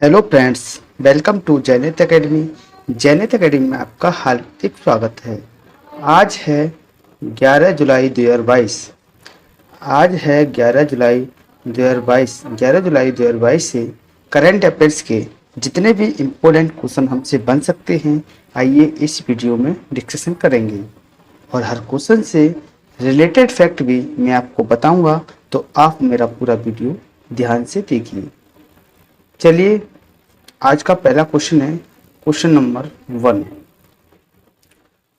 Hello friends, welcome to Jainet Academy. Jainet Academy में आपका हार्दिक स्वागत है। आज है 11 जुलाई 2022। आज है 11 जुलाई 2022। 11 जुलाई 2022 से करंट अफेयर्स के जितने भी इम्पोर्टेंट क्वेश्चन हमसे बन सकते हैं, आइए इस वीडियो में डिस्कशन करेंगे। और हर क्वेश्चन से रिलेटेड फैक्ट भी मैं आपको बताऊंगा, तो आप मेरा पूरा वीडियो ध्यान से देखिए। चलिए, आज का पहला क्वेश्चन है क्वेश्चन नंबर 1।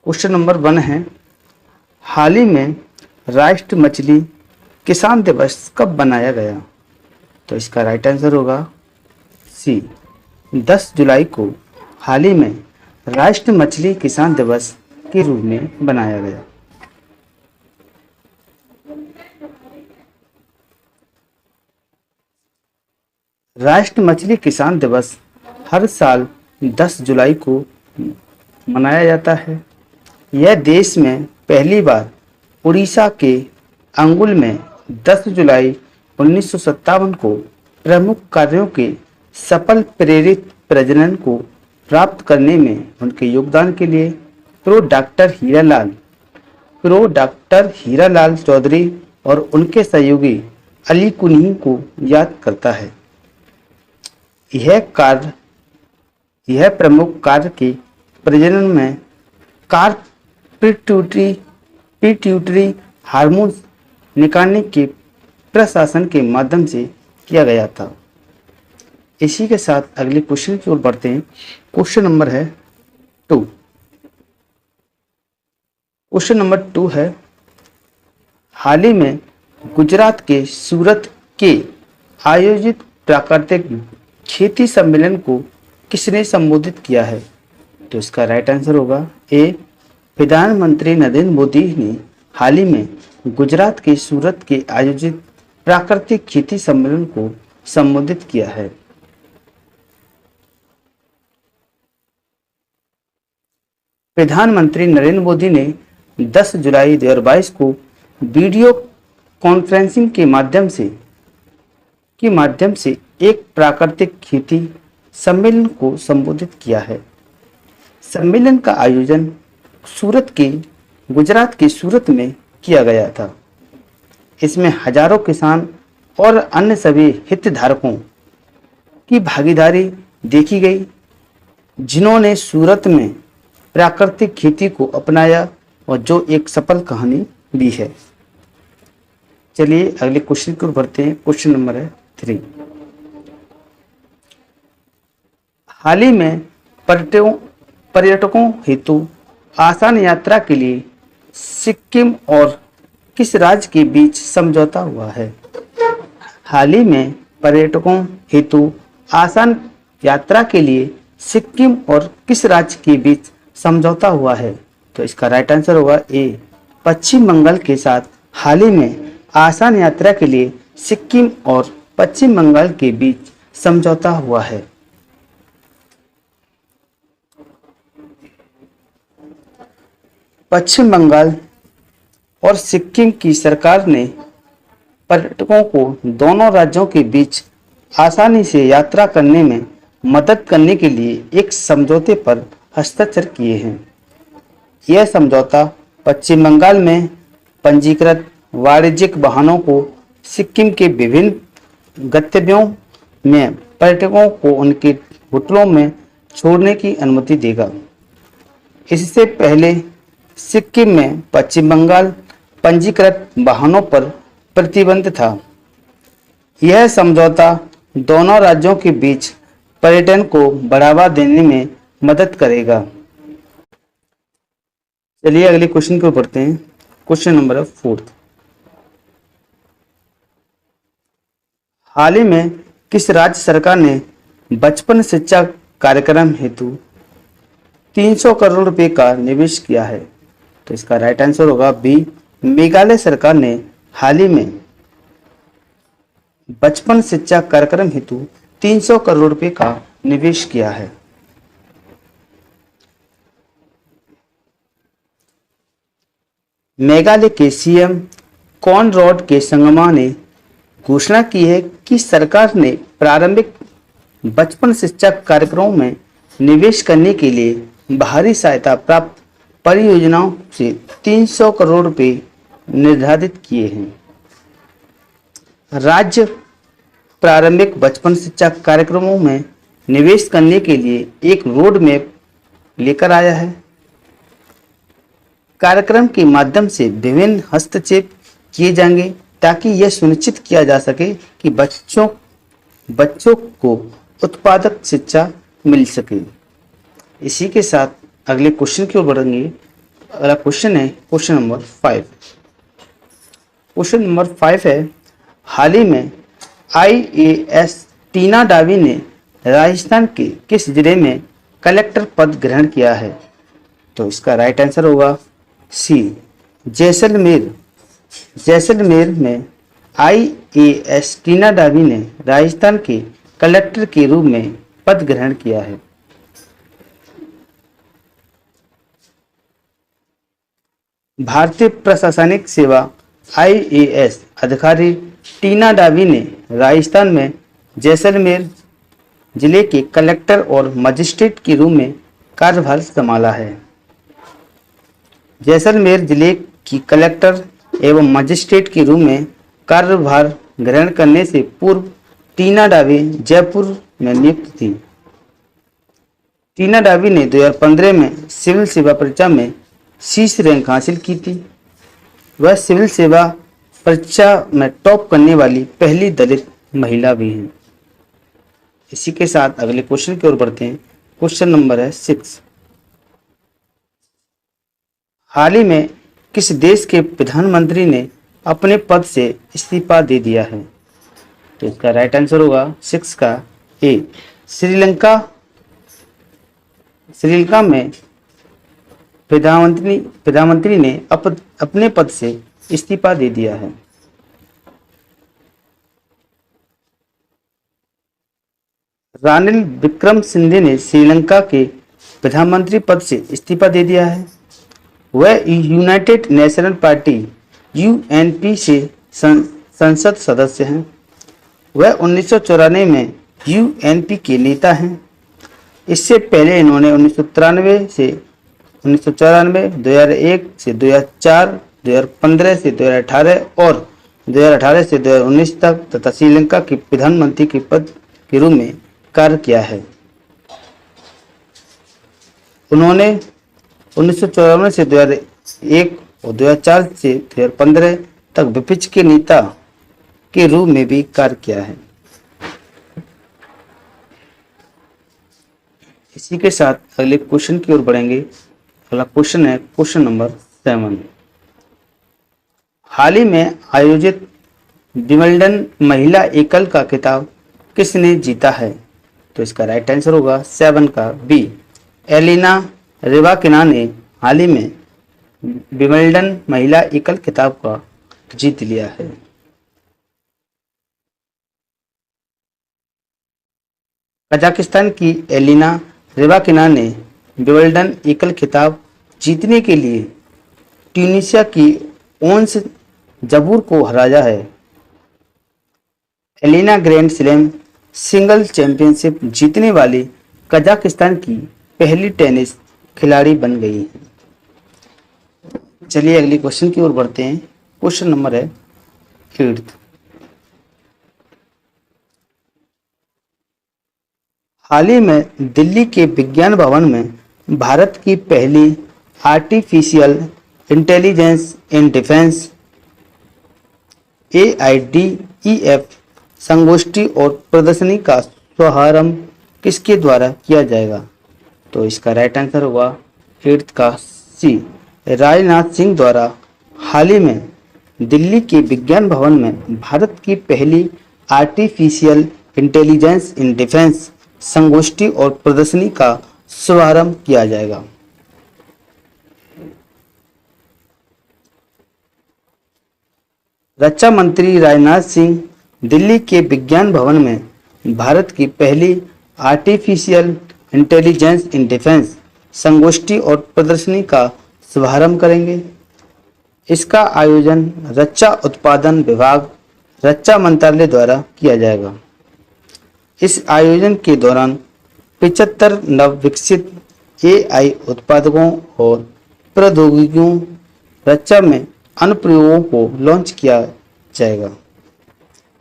क्वेश्चन नंबर 1 है, हाल ही में राष्ट्रीय मछली किसान दिवस कब मनाया गया? तो इसका राइट आंसर होगा सी, 10 जुलाई को हाल ही में राष्ट्रीय मछली किसान दिवस के रूप में बनाया गया। राष्ट्रीय मछली किसान दिवस हर साल 10 जुलाई को मनाया जाता है। यह देश में पहली बार उड़ीसा के अंगुल में 10 जुलाई 1957 को प्रमुख कार्यों के सफल प्रेरित प्रजनन को प्राप्त करने में उनके योगदान के लिए प्रो डॉक्टर हीरालाल चौधरी और उनके सहयोगी अली कुन्ही को याद करता है। यह प्रमुख कार्य के प्रजनन में पिट्यूटरी हार्मोन निकालने के प्रशासन के माध्यम से किया गया था। इसी के साथ अगले क्वेश्चन की ओर बढ़ते हैं। क्वेश्चन नंबर है 2। क्वेश्चन नंबर 2 है, हाल ही में गुजरात के सूरत के आयोजित प्राकृतिक खेती सम्मेलन को किसने संबोधित किया है? तो इसका राइट आंसर होगा ए, प्रधानमंत्री नरेंद्र मोदी ने हाल ही में गुजरात के सूरत के आयोजित प्राकृतिक खेती सम्मेलन को संबोधित किया है। प्रधानमंत्री नरेंद्र मोदी ने 10 जुलाई 2022 को वीडियो कॉन्फ्रेंसिंग के माध्यम से एक प्राकृतिक खेती सम्मेलन को संबोधित किया है। सम्मेलन का आयोजन गुजरात के सूरत में किया गया था। इसमें हजारों किसान और अन्य सभी हितधारकों की भागीदारी देखी गई, जिन्होंने सूरत में प्राकृतिक खेती को अपनाया और जो एक सफल कहानी भी है। चलिए अगले क्वेश्चन की ओर बढ़ते हैं। क्वेश्चन नंबर है 3। हाल ही में पर्यटकों हेतु आसान यात्रा के लिए सिक्किम और किस राज्य के बीच समझौता हुआ है? हाल ही में पर्यटकों हेतु आसान यात्रा के लिए सिक्किम और किस राज्य के बीच समझौता हुआ है? तो इसका राइट आंसर होगा ए, पश्चिम बंगाल के साथ हाल ही में आसान यात्रा के लिए सिक्किम और पश्चिम बंगाल के बीच समझौता हुआ है। पश्चिम बंगाल और सिक्किम की सरकार ने पर्यटकों को दोनों राज्यों के बीच आसानी से यात्रा करने में मदद करने के लिए एक समझौते पर हस्ताक्षर किए हैं। यह समझौता पश्चिम बंगाल में पंजीकृत वाणिज्यिक वाहनों को सिक्किम के विभिन्न गंतव्यों में पर्यटकों को उनके होटलों में छोड़ने की अनुमति देगा। इससे पहले सिक्किम में पश्चिम बंगाल पंजीकृत वाहनों पर प्रतिबंध था। यह समझौता दोनों राज्यों के बीच पर्यटन को बढ़ावा देने में मदद करेगा। चलिए अगले क्वेश्चन को पढ़ते हैं। Question number 4। हाल ही में किस राज्य सरकार ने बचपन शिक्षा कार्यक्रम हेतु 300 करोड़ रुपए का निवेश किया है? तो इसका राइट आंसर होगा बी, मेघालय सरकार ने हाल ही में बचपन शिक्षा कार्यक्रम हेतु 300 करोड़ रुपए का निवेश किया है। मेघालय के सीएम कॉनरैड के संगमा ने घोषणा की है कि सरकार ने प्रारंभिक बचपन शिक्षा कार्यक्रमों में निवेश करने के लिए बाहरी सहायता प्राप्त परियोजनाओं से 300 करोड़ रुपए निर्धारित किए हैं। राज्य प्रारंभिक बचपन शिक्षा कार्यक्रमों में निवेश करने के लिए एक रोड मैप लेकर आया है। कार्यक्रम के माध्यम से विभिन्न हस्तक्षेप किए जाएंगे ताकि यह सुनिश्चित किया जा सके कि बच्चों को उत्पादक शिक्षा मिल सके। इसी के साथ अगले क्वेश्चन की ओर बढ़ेंगे। अगला क्वेश्चन है क्वेश्चन नंबर 5। क्वेश्चन नंबर 5 है, हाल ही में IAS टीना डावी ने राजस्थान के किस जिले में कलेक्टर पद ग्रहण किया है? तो इसका राइट आंसर होगा सी, जैसलमेर। जैसलमेर में IAS टीना डावी ने राजस्थान के कलेक्टर के रूप में पद ग्रहण किया है। भारतीय प्रशासनिक सेवा IAS अधिकारी टीना डावी ने राजस्थान में जैसलमेर जिले के कलेक्टर और मजिस्ट्रेट के रूप में कार्यभार संभाला है। जैसलमेर जिले की कलेक्टर एवं मजिस्ट्रेट के रूप में कार्यभार ग्रहण करने से पूर्व टीना डावी जयपुर में नियुक्त थी। टीना डावी ने 2015 में सिविल सेवा परीक्षा में शीर्ष रैंक हासिल की थी। वह सिविल सेवा परीक्षा में टॉप करने वाली पहली दलित महिला भी हैं। इसी के साथ अगले क्वेश्चन की ओर बढ़ते हैं। क्वेश्चन नंबर है 6। हाल ही में किस देश के प्रधानमंत्री ने अपने पद से इस्तीफा दे दिया है? तो इसका राइट आंसर होगा 6 का ए, श्रीलंका। श्रीलंका में प्रधानमंत्री ने अपने पद से इस्तीफा दे दिया है। रानिल विक्रमसिंघे ने श्रीलंका के प्रधानमंत्री पद से इस्तीफा दे दिया है। वह यूनाइटेड नेशनल पार्टी UNP से संसद सदस्य हैं। वह 1994 में UNP के नेता हैं। इससे पहले इन्होंने 1993 से 1994, 2001 से 2004, 2015 से 2018 और 2018 से 2019 तक तथा श्रीलंका के प्रधानमंत्री के पद के रूप में कार्य किया है। उन्होंने 1994 से 2001 और 2004 से 2015 तक विपक्ष के नेता के रूप में भी कार्य किया है। इसी के साथ अगले क्वेश्चन की ओर बढ़ेंगे। अगला क्वेश्चन है क्वेश्चन नंबर 7। हाल ही में आयोजित विंबलडन महिला एकल का खिताब किसने जीता है? तो इसका राइट आंसर होगा 7 का बी, एलिना रैबाकिना ने हाल ही में विंबलडन महिला एकल खिताब का जीत लिया है। कजाकिस्तान की एलिना रैबाकिना ने विंबलडन एकल खिताब जीतने के लिए ट्यूनीशिया की ओंस जबूर को हराया है। Elena grand slam single championship जीतने वाली कजाकिस्तान की पहली टेनिस खिलाड़ी बन गई है। चलिए अगली क्वेश्चन की ओर बढ़ते हैं। क्वेश्चन नंबर है 8। हाल ही में दिल्ली के विज्ञान भवन में भारत की पहली artificial intelligence in defence AIDEF संगोष्ठी और प्रदर्शनी का शुभारंभ किसके द्वारा किया जाएगा? तो इसका राइट आंसर होगा 8 का सी, राजनाथ सिंह द्वारा हाल ही में दिल्ली के विज्ञान भवन में भारत की पहली आर्टिफिशियल इंटेलिजेंस इन डिफेंस संगोष्ठी और प्रदर्शनी का शुभारंभ किया जाएगा। रक्षा मंत्री राजनाथ सिंह दिल्ली के विज्ञान भवन में भारत की पहली आर्टिफिशियल इंटेलिजेंस इन डिफेंस संगोष्ठी और प्रदर्शनी का शुभारंभ करेंगे। इसका आयोजन रक्षा उत्पादन विभाग, रक्षा मंत्रालय द्वारा किया जाएगा। इस आयोजन के दौरान 75 नव विकसित AI उत्पादकों और प्रौद्योगिकियों रक्षा में अनुप्रयोगों को लॉन्च किया जाएगा।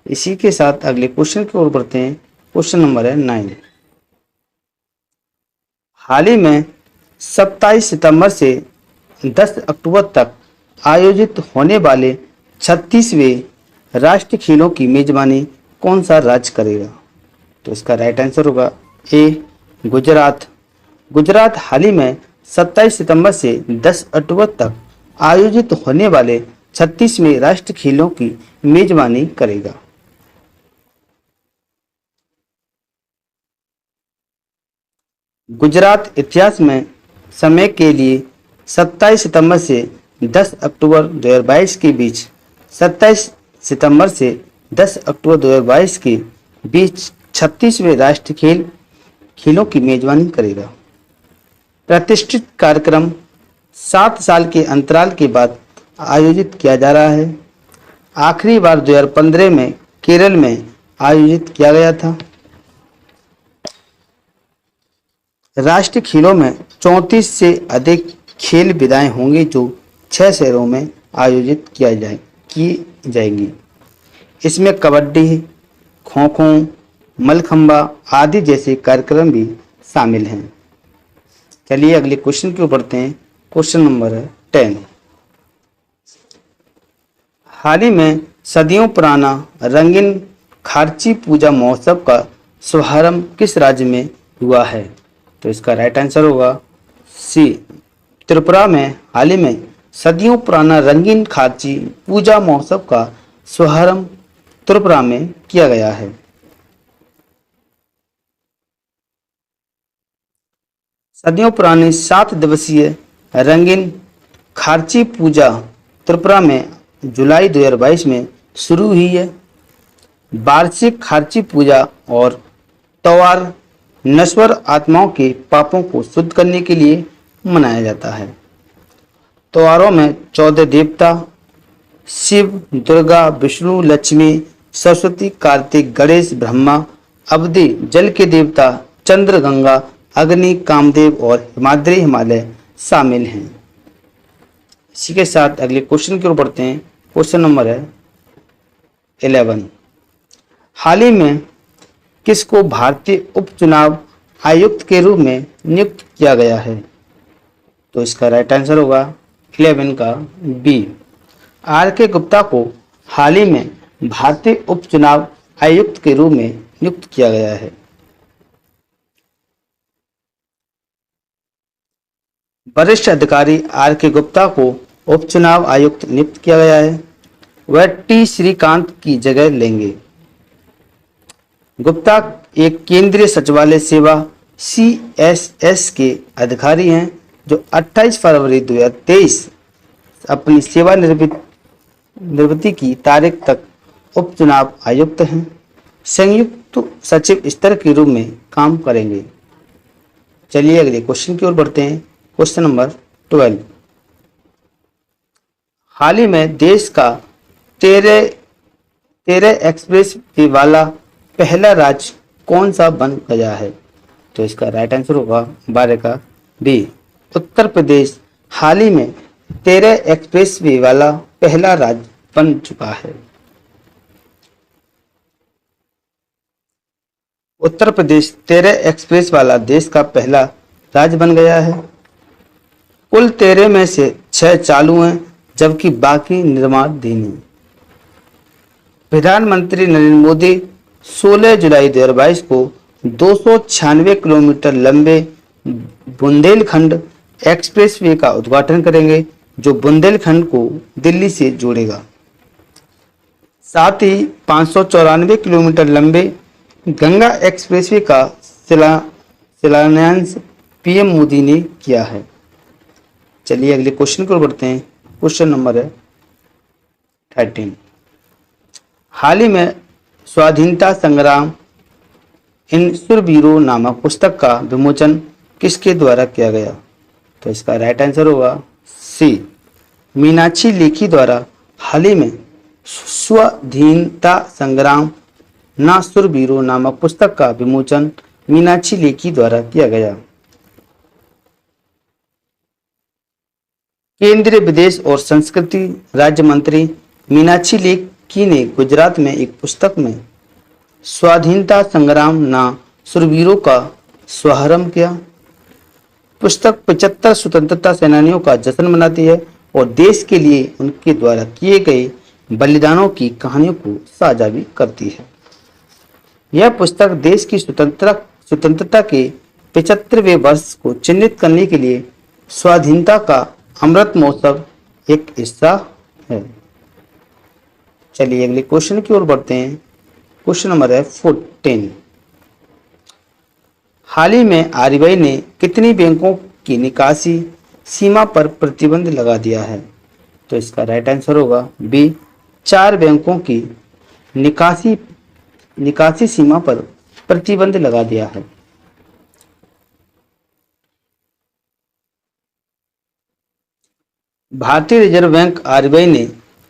इसी के साथ अगले क्वेश्चन की ओर बढ़ते हैं। क्वेश्चन नंबर है 9। हाल ही में 27 सितंबर से 10 अक्टूबर तक आयोजित होने वाले 36वें राष्ट्रीय खेलों की मेजबानी कौन सा राज्य करेगा? तो इसका राइट आंसर होगा ए गुजरात। गुजरात हाल ही में 27 सितंबर से 10 अक्टूबर तक आयोजित होने वाले 36वें राष्ट्रीय खेलों की मेजबानी करेगा। गुजरात इतिहास में समय के लिए 27 सितंबर से 10 अक्टूबर 2022 के बीच 27 सितंबर से 10 अक्टूबर 2022 के बीच 36वें राष्ट्रीय खेलों की मेजबानी करेगा। प्रतिष्ठित कार्यक्रम 7 साल के अंतराल के बाद आयोजित किया जा रहा है। आखिरी बार 2015 में केरल में आयोजित किया गया था। राष्ट्रीय खेलों में 34 से अधिक खेल विधाएं होंगी जो 6 शहरों में आयोजित की जाएंगी। इसमें कबड्डी, खो खो, मलखंबा आदि जैसे कार्यक्रम भी शामिल हैं। चलिए अगले क्वेश्चन की ओर बढ़ते हैं। Question number 10। हाल ही में सदियों पुराना रंगीन खारची पूजा महोत्सव का शुभारंभ किस राज्य में हुआ है? तो इसका राइट आंसर होगा सी त्रिपुरा में हाल ही में सदियों पुराना रंगीन खारची पूजा महोत्सव का शुभारंभ त्रिपुरा में किया गया है। सदियों पुरानी 7 दिवसीय रंगीन खारची पूजा त्रिपुरा में जुलाई 2022 में शुरू हुई है। वार्षिक खारची पूजा और त्योहार नश्वर आत्माओं के पापों को शुद्ध करने के लिए मनाया जाता है। त्योहारों में 14 देवता शिव, दुर्गा, विष्णु, लक्ष्मी, सरस्वती, कार्तिक, गणेश, ब्रह्मा, अवधि, जल के देवता, चंद्र, गंगा, अग्नि, कामदेव और हिमाद्री हिमालय शामिल हैं। इसी के साथ अगले क्वेश्चन की ओर बढ़ते हैं। क्वेश्चन नंबर है 11। हाल ही में किसको भारतीय उपचुनाव आयुक्त के रूप में नियुक्त किया गया है? तो इसका राइट आंसर होगा 11 का बी RK गुप्ता को हाल ही में भारतीय उपचुनाव आयुक्त के रूप में नियुक्त किया गया है। वरिष्ठ अधिकारी RK गुप्ता को उपचुनाव आयुक्त नियुक्त किया गया है। वह T श्रीकांत की जगह लेंगे। गुप्ता एक केंद्रीय सचिवालय सेवा CSS के अधिकारी हैं जो 28 फरवरी 2023 अपनी सेवा निवृत्ति की तारीख तक उपचुनाव आयुक्त हैं। संयुक्त सचिव स्तर के रूप में काम करेंगे। चलिए अगले क्वेश्चन की ओर बढ़ते हैं। Question number 12। हाल ही में देश का 13 एक्सप्रेस वे वाला पहला राज्य कौन सा बन गया है? तो इसका राइट आंसर होगा 12 का बी उत्तर प्रदेश हाल ही में 13 एक्सप्रेस वे वाला पहला राज्य बन चुका है। उत्तर प्रदेश 13 एक्सप्रेस वाला देश का पहला राज्य बन गया है। कुल 13 में से 6 चालू हैं जबकि बाकी निर्माणाधीन हैं। प्रधानमंत्री नरेंद्र मोदी 16 जुलाई 2022 को 296 किलोमीटर लंबे बुंदेलखंड एक्सप्रेसवे का उद्घाटन करेंगे जो बुंदेलखंड को दिल्ली से जोड़ेगा। साथ ही 594 किलोमीटर लंबे गंगा एक्सप्रेसवे का शिलान्यास PM मोदी ने किया है। चलिए अगले क्वेश्चन को बढ़ते हैं। क्वेश्चन नंबर है 13। हाल ही में स्वाधीनता संग्राम इन सुरवीरों नामक पुस्तक का विमोचन किसके द्वारा किया गया? तो इसका राइट आंसर होगा सी मीनाक्षी लेखी द्वारा हाल ही में स्वाधीनता संग्राम ना सुरवीरो नामक पुस्तक का विमोचन मीनाक्षी लेखी द्वारा किया गया? केंद्रीय विदेश और संस्कृति राज्य मंत्री मीनाक्षी लेखी ने गुजरात में एक पुस्तक में स्वाधीनता संग्राम ना सुरवीरों का शुभारंभ किया। पुस्तक 75 स्वतंत्रता सेनानियों का जश्न मनाती है और देश के लिए उनके द्वारा किए गए बलिदानों की कहानियों को साझा भी करती है। यह पुस्तक देश की स्वतंत्रता के 75वें वर्ष को चिन्हित करने के लिए स्वाधीनता का अमृत महोत्सव एक हिस्सा है। चलिए अगले क्वेश्चन की ओर बढ़ते हैं। क्वेश्चन नंबर है 14। हाल ही में आरबीआई ने कितनी बैंकों की निकासी सीमा पर प्रतिबंध लगा दिया है? तो इसका राइट आंसर होगा बी, 4 बैंकों की निकासी सीमा पर प्रतिबंध लगा दिया है। भारतीय रिजर्व बैंक आरबीआई ने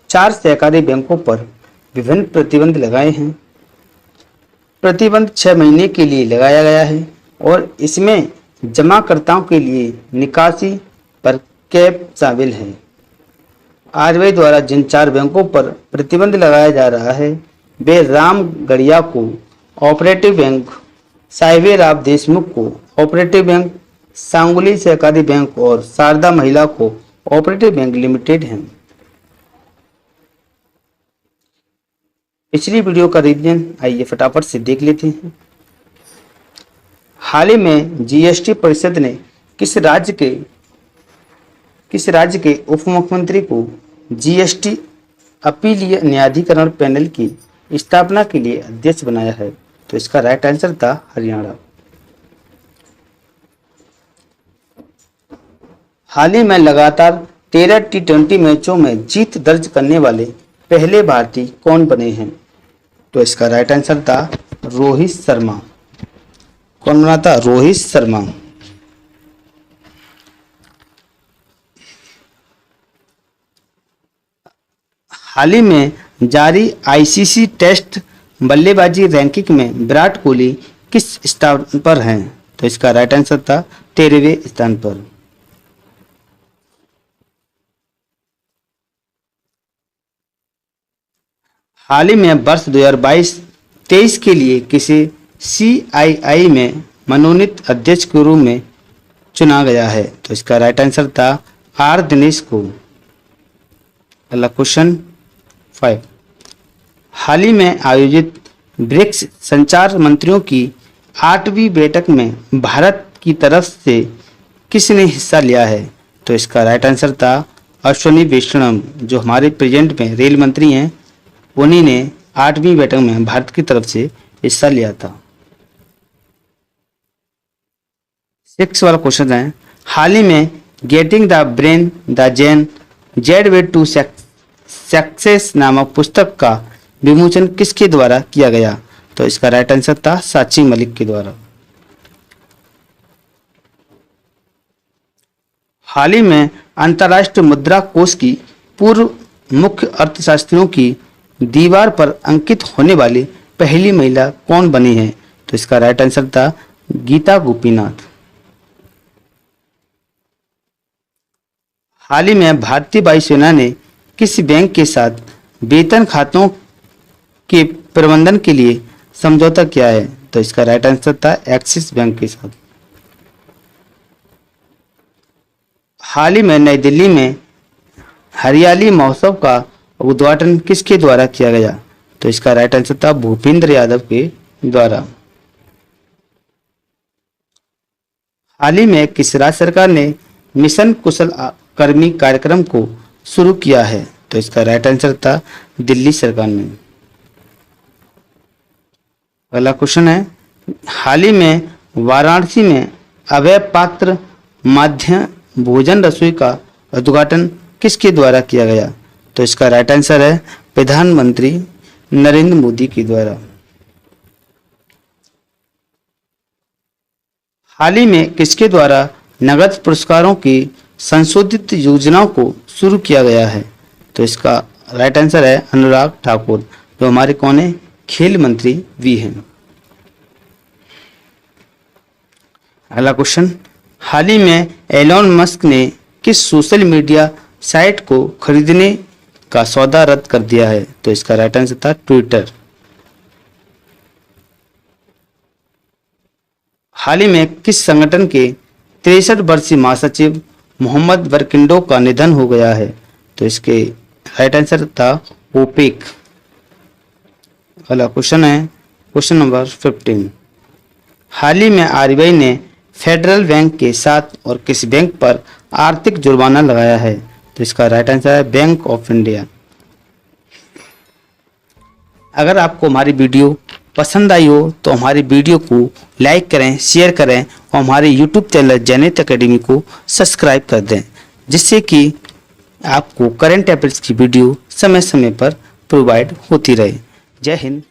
4 सहकारी बैंकों पर विभिन्न प्रतिबंध लगाए हैं। प्रतिबंध 6 महीने के लिए लगाया गया है और इसमें जमाकर्ताओं के लिए निकासी पर कैप शामिल है। आरबीआई द्वारा जिन 4 बैंकों पर प्रतिबंध लगाया जा रहा है वे Ramgarhia co operative bank, Sahebrao Deshmukh co operative bank, सांगुली सहकारी बैंक और शारदा महिला को ऑपरेटिव बैंक लिमिटेड हैं। पिछली वीडियो का रिवीजन आइए फटाफट से देख लेते हैं। हाल ही में जीएसटी परिषद ने किस राज्य के उप मुख्यमंत्री को जीएसटी अपीलीय न्यायाधिकरण पैनल की स्थापना के लिए अध्यक्ष बनाया है? तो इसका राइट आंसर था हरियाणा। हाल ही में लगातार 13 टी20 मैचों में जीत दर्ज करने वाले पहले भारतीय कौन बने हैं? तो इसका राइट आंसर था रोहित शर्मा। कौन बना था? रोहित शर्मा। हाल ही में जारी आईसीसी टेस्ट बल्लेबाजी रैंकिंग में विराट कोहली किस स्थान पर हैं? तो इसका राइट आंसर था 13वें स्थान पर। हाल ही में वर्ष 2022-23 के लिए किसी सीआईआई में मनोनीत अध्यक्ष के रूप में चुना गया है? तो इसका राइट आंसर था आर दिनेश को। अगला क्वेश्चन 5। हाल ही में आयोजित ब्रिक्स संचार मंत्रियों की 8वीं बैठक में भारत की तरफ से किसने हिस्सा लिया है? तो इसका राइट आंसर था अश्विनी वैष्णव, जो हमारे प्रेजेंट में रेल मंत्री हैं। उन्हीं ने 8वीं बैठक में भारत की तरफ से हिस्सा लिया था। 6 वाला क्वेश्चन है, हाल ही में getting the brain the Z way to success नामक पुस्तक का विमोचन किसके द्वारा किया गया? तो इसका राइट आंसर था साची मलिक के द्वारा। हाल ही में अंतर्राष्ट्रीय मुद्रा कोष की पूर्व मुख्य अर्थशास्त्रियों की दीवार पर अंकित होने वाली पहली महिला कौन बनी है? तो इसका राइट आंसर था गीता गोपीनाथ। हाल ही में भारतीय वायुसेना ने किस बैंक के साथ वेतन खातों के प्रबंधन के लिए समझौता किया है? तो इसका राइट आंसर था एक्सिस बैंक के साथ। हाल ही में नई दिल्ली में हरियाली महोत्सव का उद्घाटन किसके द्वारा किया गया? तो इसका राइट आंसर था भूपेंद्र यादव के द्वारा। हाल ही में किस राज्य सरकार ने मिशन कुशल कर्मी कार्यक्रम को शुरू किया है? तो इसका राइट आंसर था दिल्ली सरकार ने। अगला क्वेश्चन है, हाल ही में वाराणसी में अभय पात्र मध्य भोजन रसोई का उद्घाटन किसके द्वारा किया गया? तो इसका राइट आंसर है प्रधानमंत्री नरेंद्र मोदी के द्वारा। हाल ही में किसके द्वारा नगद पुरस्कारों की संशोधित योजनाओं को शुरू किया गया है? तो इसका राइट आंसर है अनुराग ठाकुर, जो हमारे कौन है? खेल मंत्री भी हैं। अगला क्वेश्चन, हाल ही में एलोन मस्क ने किस सोशल मीडिया साइट को खरीदने का सौदा रद्द कर दिया है? तो इसका राइट आंसर था ट्विटर। हाल ही में किस संगठन के 63 वर्षीय महासचिव मोहम्मद बरकिंडो का निधन हो गया है? तो इसके राइट आंसर था ओपेक। अगला क्वेश्चन है क्वेश्चन नंबर 15, हाल ही में आरबीआई ने फेडरल बैंक के साथ और किस बैंक पर आर्थिक जुर्माना लगाया है? तो इसका राइट आंसर है बैंक ऑफ इंडिया। अगर आपको हमारी वीडियो पसंद आई हो तो हमारी वीडियो को लाइक करें, शेयर करें और हमारे यूट्यूब चैनल जेनिथ एकेडमी को सब्सक्राइब कर दें, जिससे कि आपको करंट अफेयर्स की वीडियो समय समय पर प्रोवाइड होती रहे। जय हिंद।